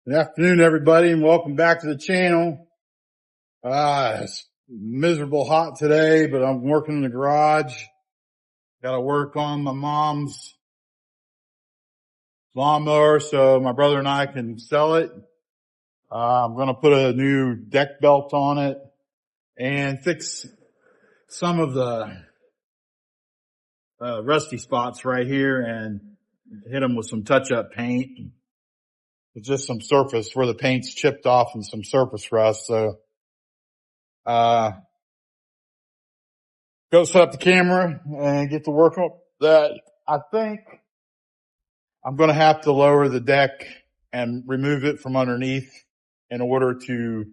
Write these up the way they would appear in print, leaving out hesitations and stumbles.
Good afternoon, everybody, and welcome back to the channel. It's miserable hot today, but I'm working in the garage. Got to work on my mom's lawnmower so my brother and I can sell it. I'm going to put a new deck belt on it and fix some of the rusty spots right here and hit them with some touch-up paint. It's just some surface where the paint's chipped off and some surface rust. So, go set up the camera and get to work on that. I think I'm going to have to lower the deck and remove it from underneath in order to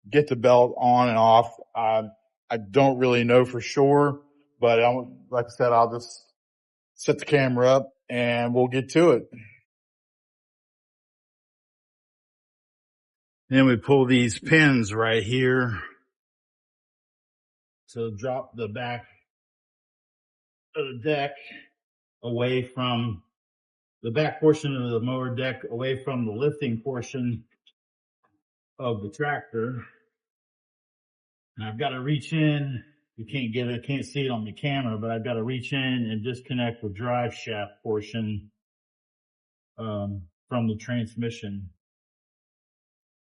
get the belt on and off. I don't really know for sure, but like I said, I'll just set the camera up and we'll get to it. Then we pull these pins right here to drop the back of the deck away from the back portion of the mower deck, away from the lifting portion of the tractor. And I've got to reach in. You can't see it on the camera, but I've got to reach in and disconnect the drive shaft portion from the transmission.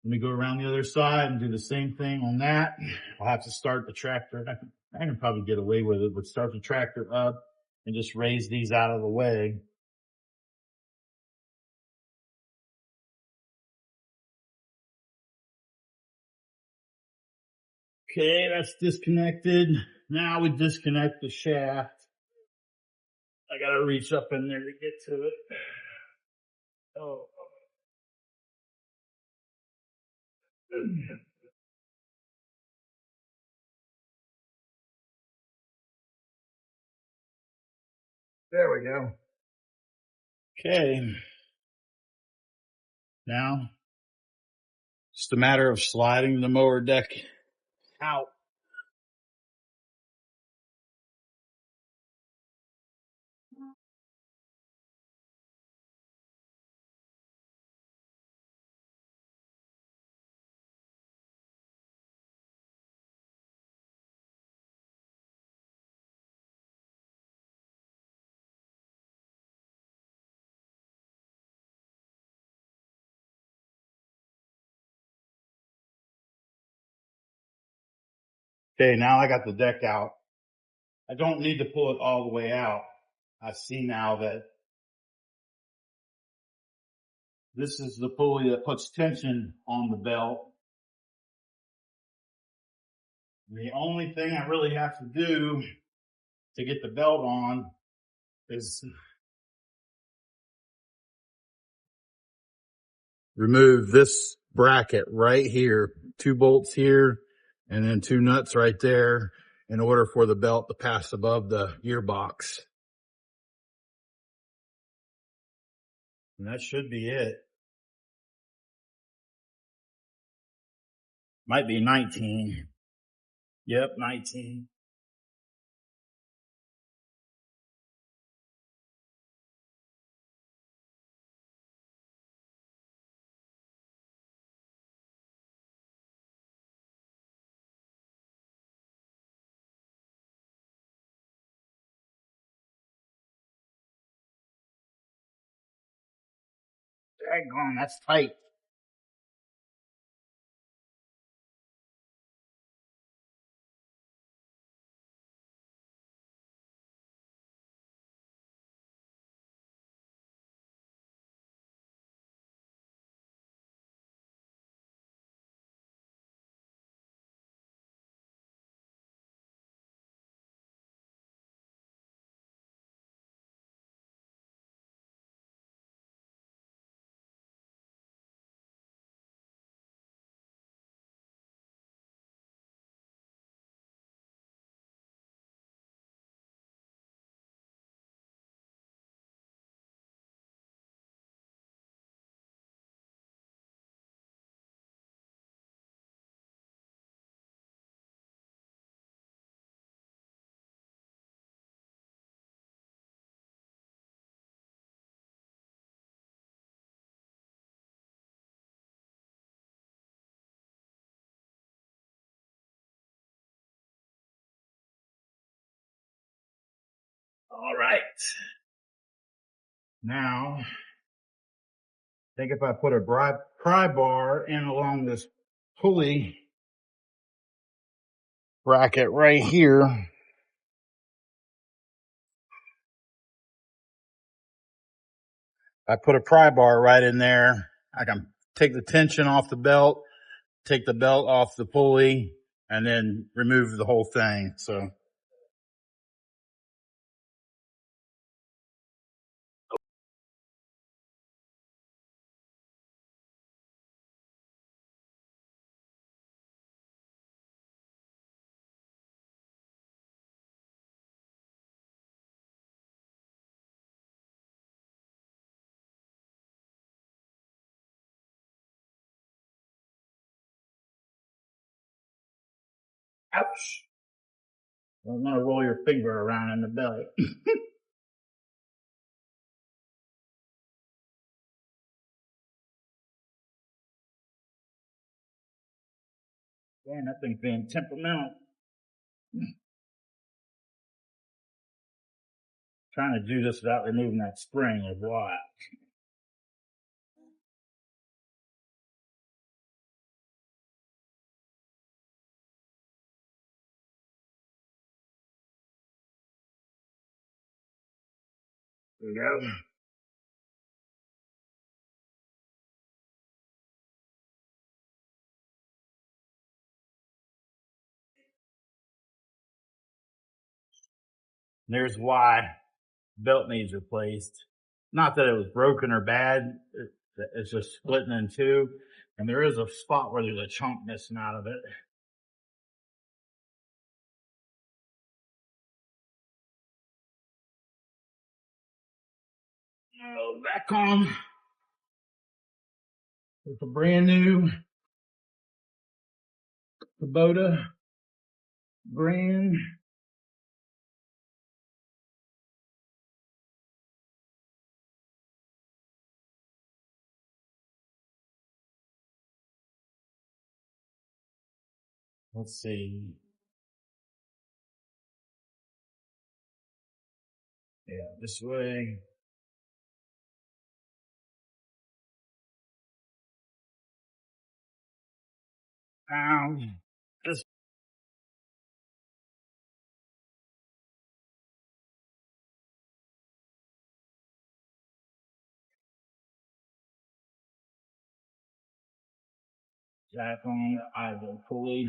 Let me go around the other side and do the same thing on that. I'll have to start the tractor. I can probably get away with it, but start the tractor up and just raise these out of the way. Okay, that's disconnected. Now we disconnect the shaft. I gotta reach up in there to get to it. Oh. There we go. Okay. Now, just a matter of sliding the mower deck out. Okay, now I got the deck out. I don't need to pull it all the way out. I see now that this is the pulley that puts tension on the belt. The only thing I really have to do to get the belt on is remove this bracket right here, 2 bolts here, and then 2 nuts right there in order for the belt to pass above the gearbox. And that should be it. Might be 19. Yep, 19. Daggone, that's tight. All right. Now, I think if I put a pry bar in along this pulley bracket right here, I put a pry bar right in there, I can take the tension off the belt, take the belt off the pulley, and then remove the whole thing. So ouch. Don't want to roll your finger around in the belly. Man, that thing's being temperamental. Trying to do this without removing that spring is why. There we go. There's why belt needs replaced. Not that it was broken or bad. It's just splitting in two. And there is a spot where there's a chunk missing out of it. Back on with the brand new Kubota brand. Let's see. Yeah, this way. This jack on either pulley.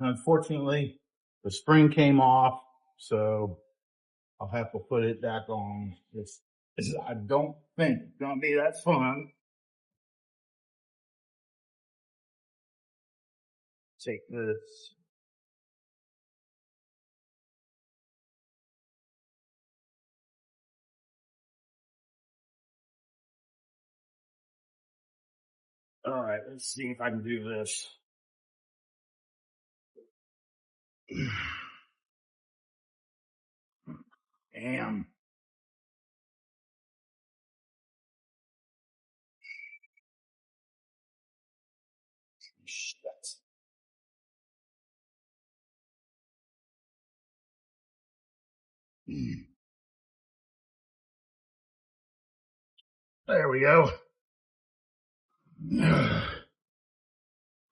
Unfortunately, the spring came off, so I'll have to put it back on. I don't think it's gonna be that fun. Take this. All right, let's see if I can do this. Damn. Shit. There we go.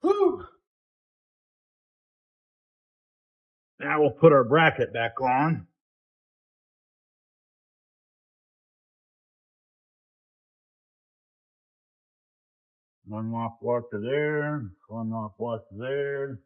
Whew. Now we'll put our bracket back on. One off washer there, one off washer there.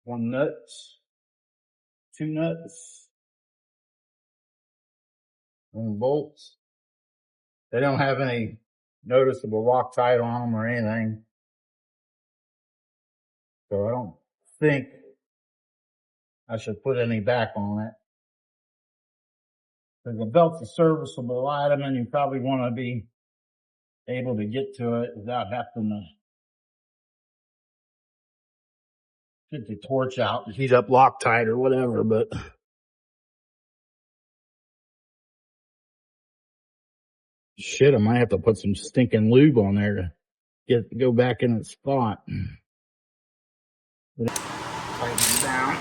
One nuts, two nuts, one bolts. They don't have any noticeable Loctite on them or anything. So I don't think I should put any back on it. Because the belt's a serviceable item and you probably want to be able to get to it without having to get the torch out and heat up Loctite or whatever, but shit, I might have to put some stinking lube on there to go back in its spot. Tighten it down.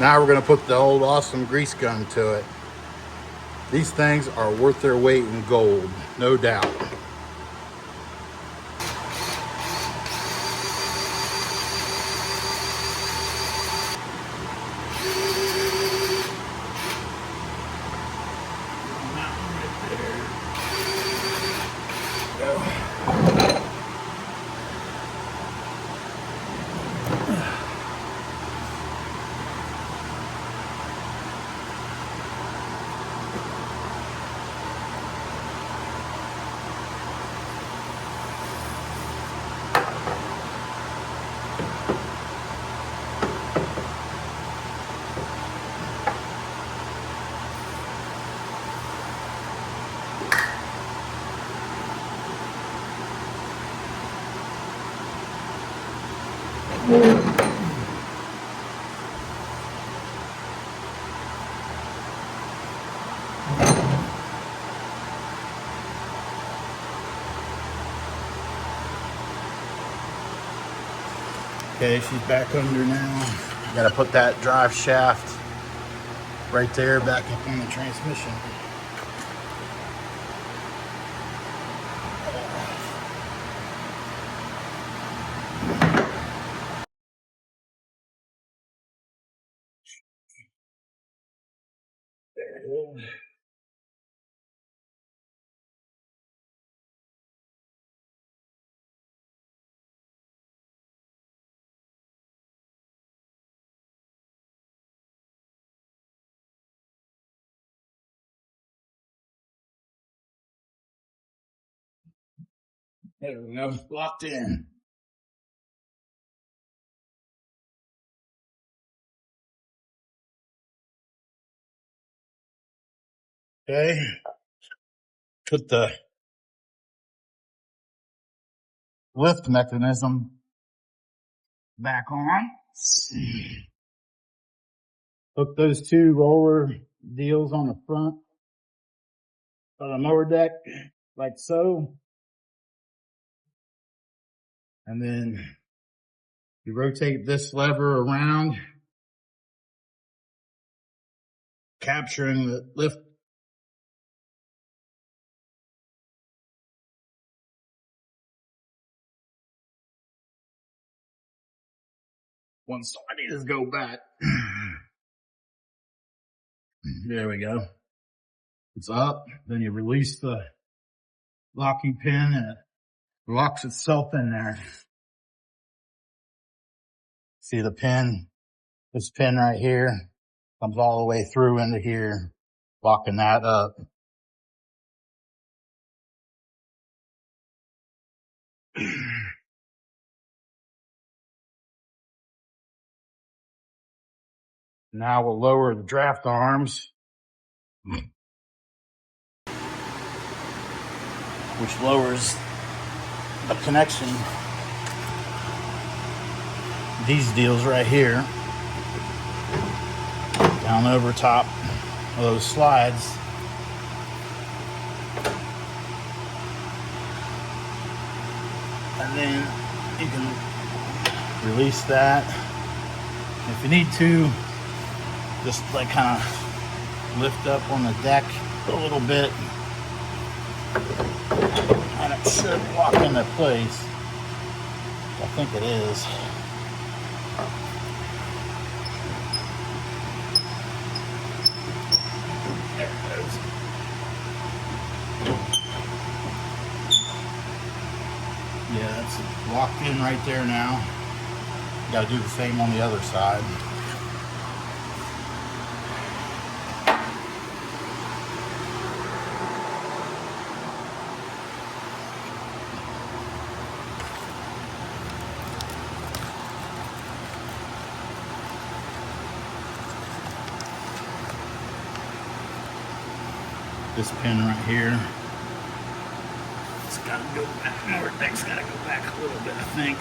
Now we're going to put the old awesome grease gun to it. These things are worth their weight in gold, no doubt. Okay, she's back under now. Gotta put that drive shaft right there back up on the transmission. There we go, locked in. Okay, put the lift mechanism back on. Hook those two roller deals on the front of the mower deck, like so. And then you rotate this lever around, capturing the lift. One side, I need to go back. There we go. It's up. Then you release the locking pin and it locks itself in there. See the pin? This pin right here comes all the way through into here, locking that up. Now we'll lower the draft arms, which lowers the connection. These deals right here, down over top of those slides. And then you can release that. If you need to, just like kind of lift up on the deck a little bit, and it should lock into place. I think it is. There it goes. Yeah, it's locked in right there now. Got to do the same on the other side. this pin right here. It's gotta go back. Mower deck's gotta go back a little bit, I think.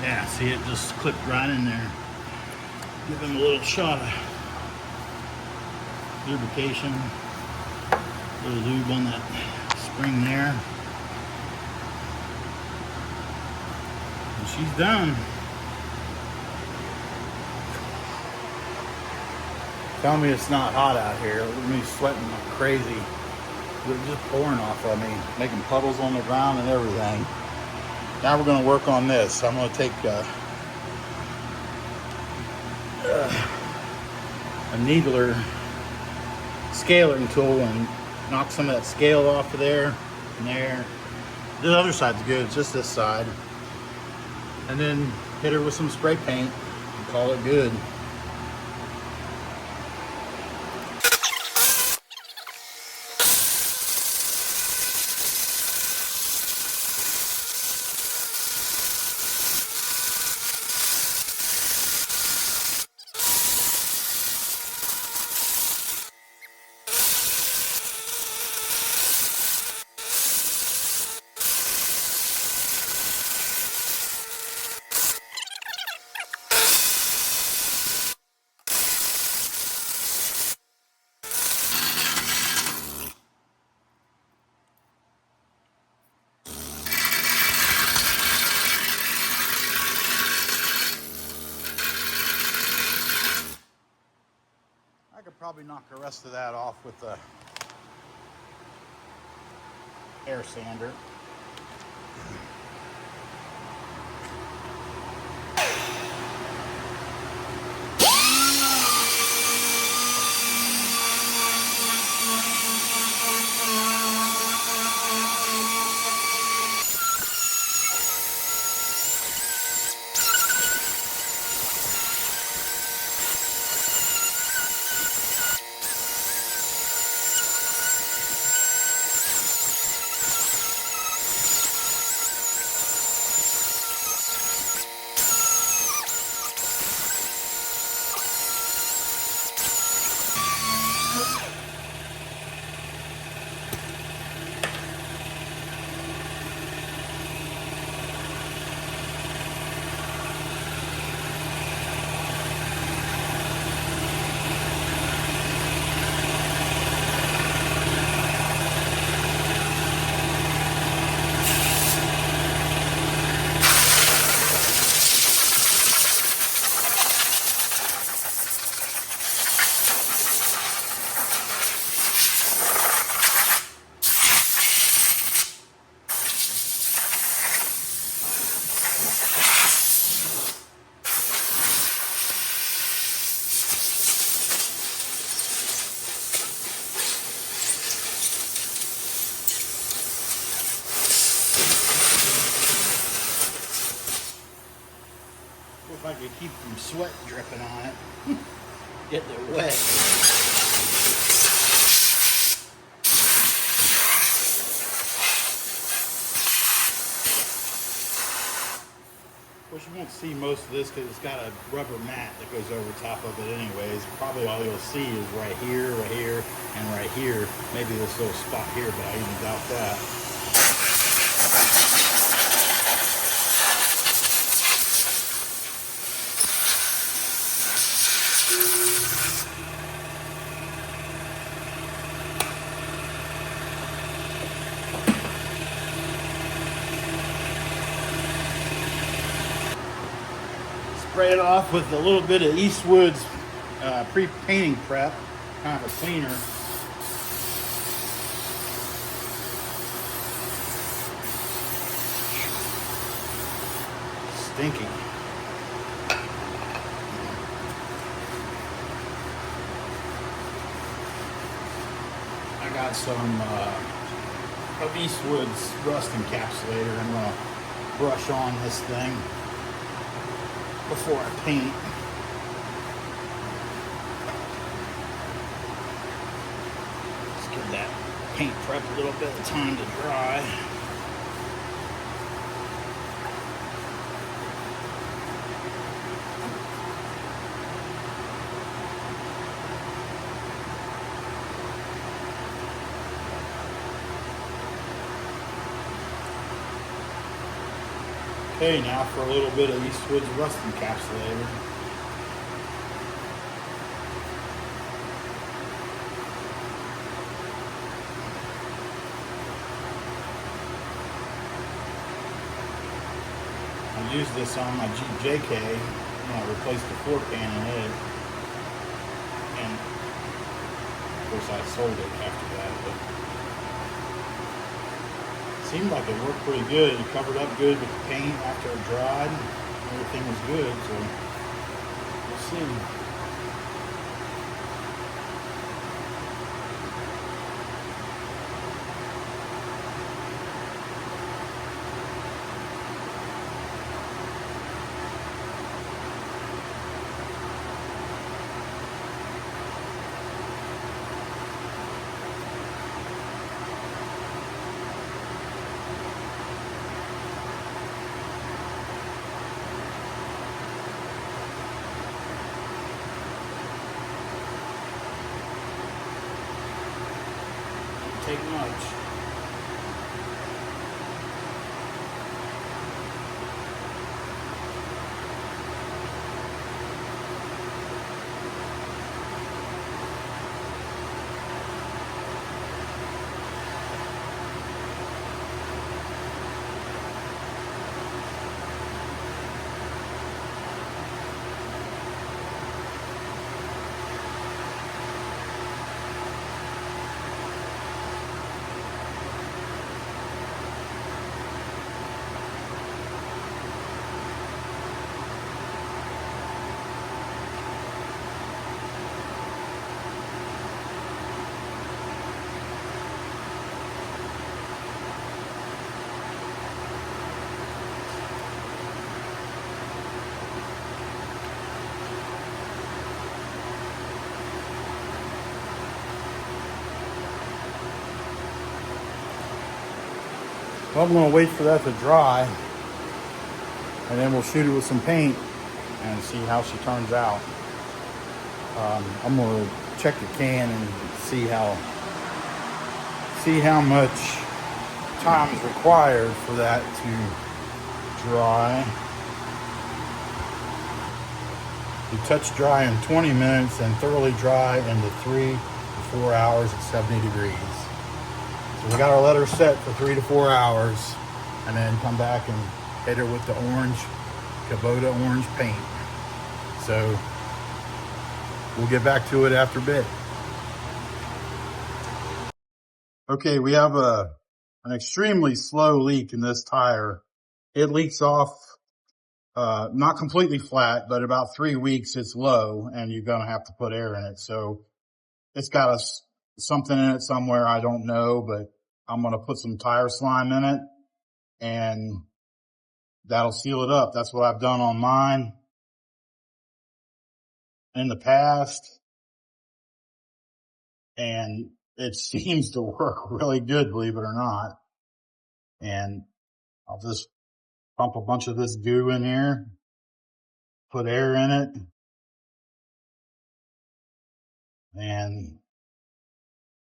Yeah, see, it just clipped right in there. Give him a little shot of lubrication. A little lube on that spring there. And she's done. Tell me it's not hot out here. Look at me sweating like crazy. It's just pouring off of me, making puddles on the ground and everything. Now we're going to work on this. I'm going to take a needler scaling tool and knock some of that scale off of there and there. The other side's good, it's just this side. And then hit her with some spray paint and call it good. I could probably knock the rest of that off with the air sander. If I could keep some sweat dripping on it, getting it wet. Of course, you won't see most of this because it's got a rubber mat that goes over top of it anyways. Probably all you'll see is right here, and right here. Maybe this little spot here, but I even doubt that. Spray it off with a little bit of Eastwood's pre-painting prep, kind of a cleaner. Stinky. I got some of Eastwood's rust encapsulator. I'm gonna brush on this thing before I paint. Just give that paint prep a little bit of time to dry. Okay, now for a little bit of Eastwood's rust encapsulator. I used this on my Jeep JK when I replaced the floor pan in it, and of course I sold it after that, but it seemed like it worked pretty good. It covered up good with the paint after it dried. Everything was good, so we'll see. Take much. Well, I'm going to wait for that to dry, and then we'll shoot it with some paint and see how she turns out. I'm going to check the can and see how much time is required for that to dry. You touch dry in 20 minutes and thoroughly dry in the 3 to 4 hours at 70 degrees. So we got our letter set for 3 to 4 hours, and then come back and hit her with the orange Kubota orange paint. So we'll get back to it after a bit. Okay, we have an extremely slow leak in this tire. It leaks off, not completely flat, but about 3 weeks it's low, and you're gonna have to put air in it. So it's got something in it somewhere, I don't know, but I'm gonna put some tire slime in it, and that'll seal it up. That's what I've done on mine in the past, and it seems to work really good, believe it or not. And I'll just pump a bunch of this goo in here, put air in it, and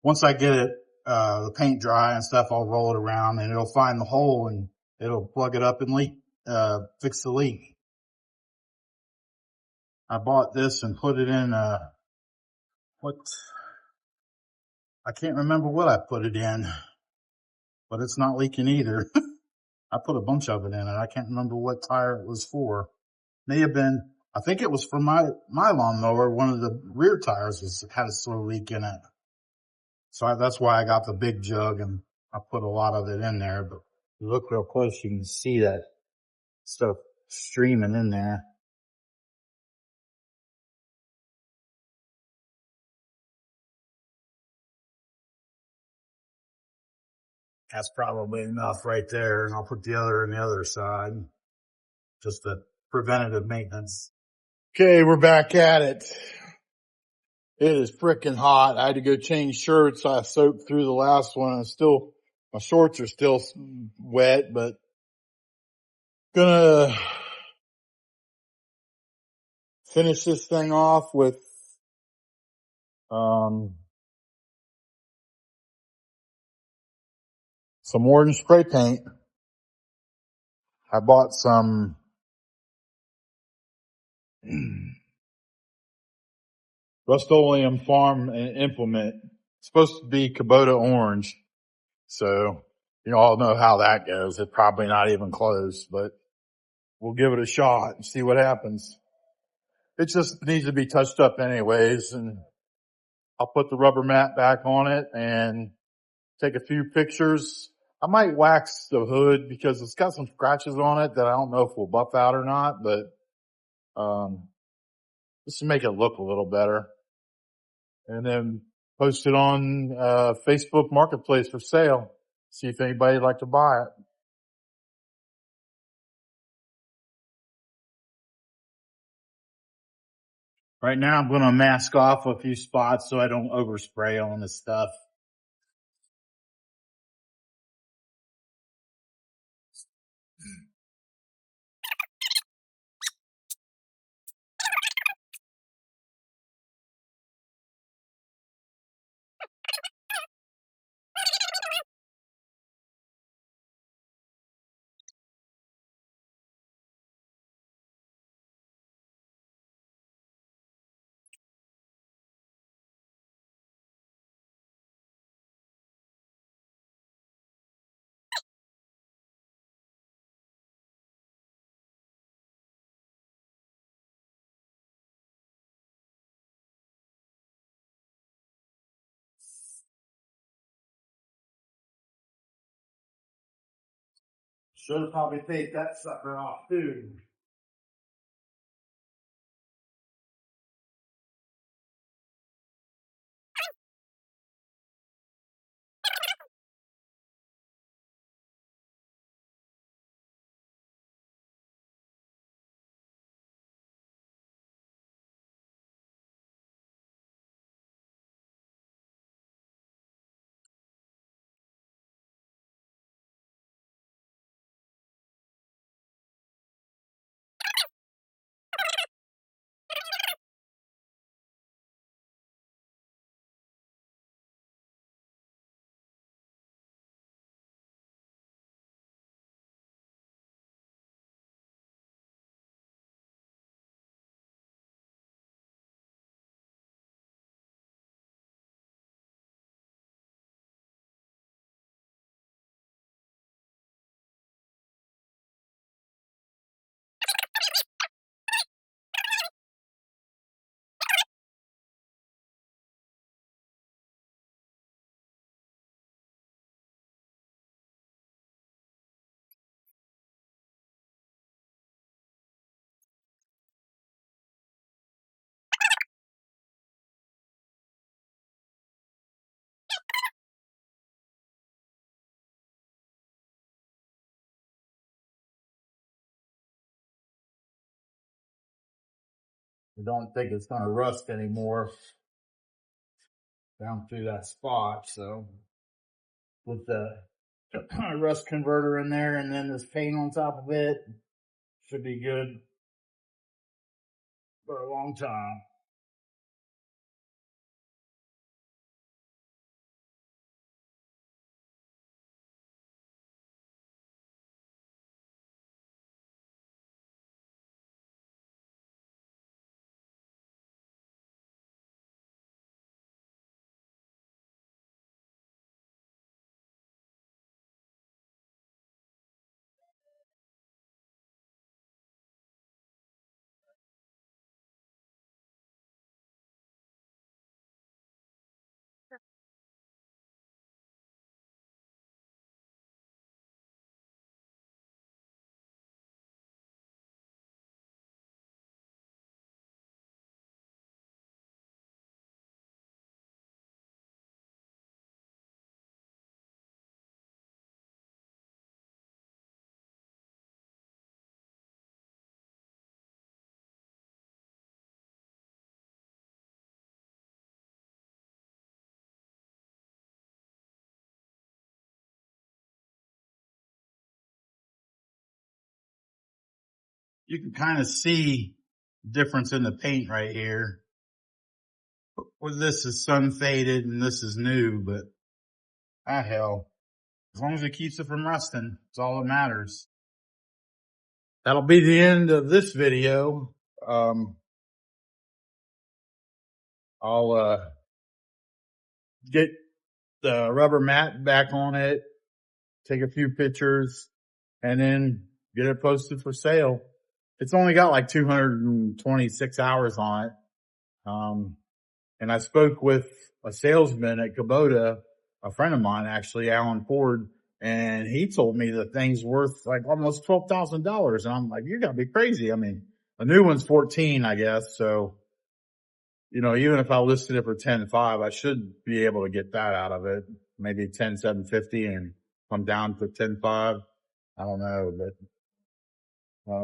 once I get it, the paint dry and stuff, I'll roll it around and it'll find the hole and it'll plug it up and fix the leak. I bought this and put it in, I can't remember what I put it in, but it's not leaking either. I put a bunch of it in it. I can't remember what tire it was for. May have been, I think it was for my lawnmower. One of the rear tires had a slow leak in it. So that's why I got the big jug and I put a lot of it in there. But if you look real close, you can see that stuff streaming in there. That's probably enough right there. And I'll put the other on the other side. Just the preventative maintenance. Okay, we're back at it. It is freaking hot. I had to go change shirts. I soaked through the last one. My shorts are still wet, but gonna finish this thing off with, some orange spray paint. I bought some Rust-Oleum Farm Implement. It's supposed to be Kubota orange. So you all know how that goes. It's probably not even close, but we'll give it a shot and see what happens. It just needs to be touched up anyways, and I'll put the rubber mat back on it and take a few pictures. I might wax the hood because it's got some scratches on it that I don't know if will buff out or not, but just to make it look a little better. And then post it on Facebook Marketplace for sale. See if anybody'd like to buy it. Right now I'm going to mask off a few spots so I don't overspray on the stuff. Should have probably taped that sucker off too. I don't think it's going to rust anymore down through that spot. So with the rust converter in there and then this paint on top of it, should be good for a long time. You can kind of see difference in the paint right here. Well, this is sun faded and this is new, but hell, as long as it keeps it from rusting, it's all that matters. that'll be the end of this video. I'll get the rubber mat back on it, take a few pictures, and then get it posted for sale. It's only got like 226 hours on it. And I spoke with a salesman at Kubota, a friend of mine actually, Alan Ford, and he told me the thing's worth like almost $12,000. And I'm like, you gotta be crazy. I mean, a new one's 14, I guess. So, you know, even if I listed it for 10.5, I should be able to get that out of it. Maybe 10,750 and come down to 10.5. I don't know, but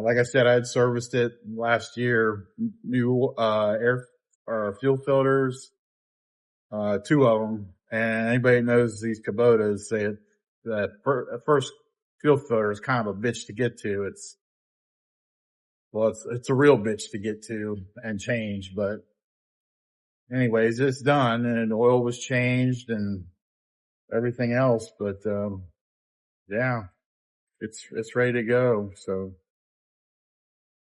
like I said, I had serviced it last year. New air or fuel filters, 2 of them. And anybody that knows these Kubotas say that first fuel filter is kind of a bitch to get to. It's a real bitch to get to and change, but anyways, it's done and the oil was changed and everything else. But, yeah, it's ready to go. So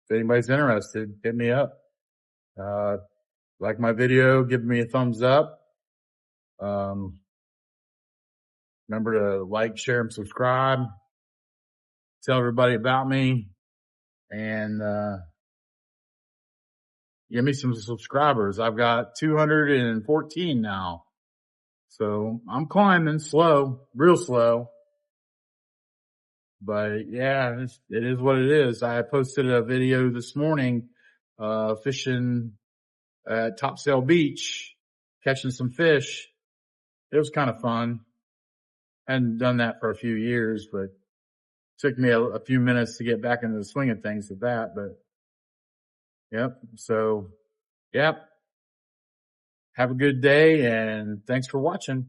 if anybody's interested, hit me up. Like my video, give me a thumbs up. Remember to like, share, and subscribe. Tell everybody about me and, give me some subscribers. I've got 214 now. So I'm climbing slow, real slow. But yeah, it is what it is. I posted a video this morning, fishing at Topsail Beach, catching some fish. It was kind of fun. I hadn't done that for a few years, but it took me a few minutes to get back into the swing of things with that. But yep. So, yep. Have a good day and thanks for watching.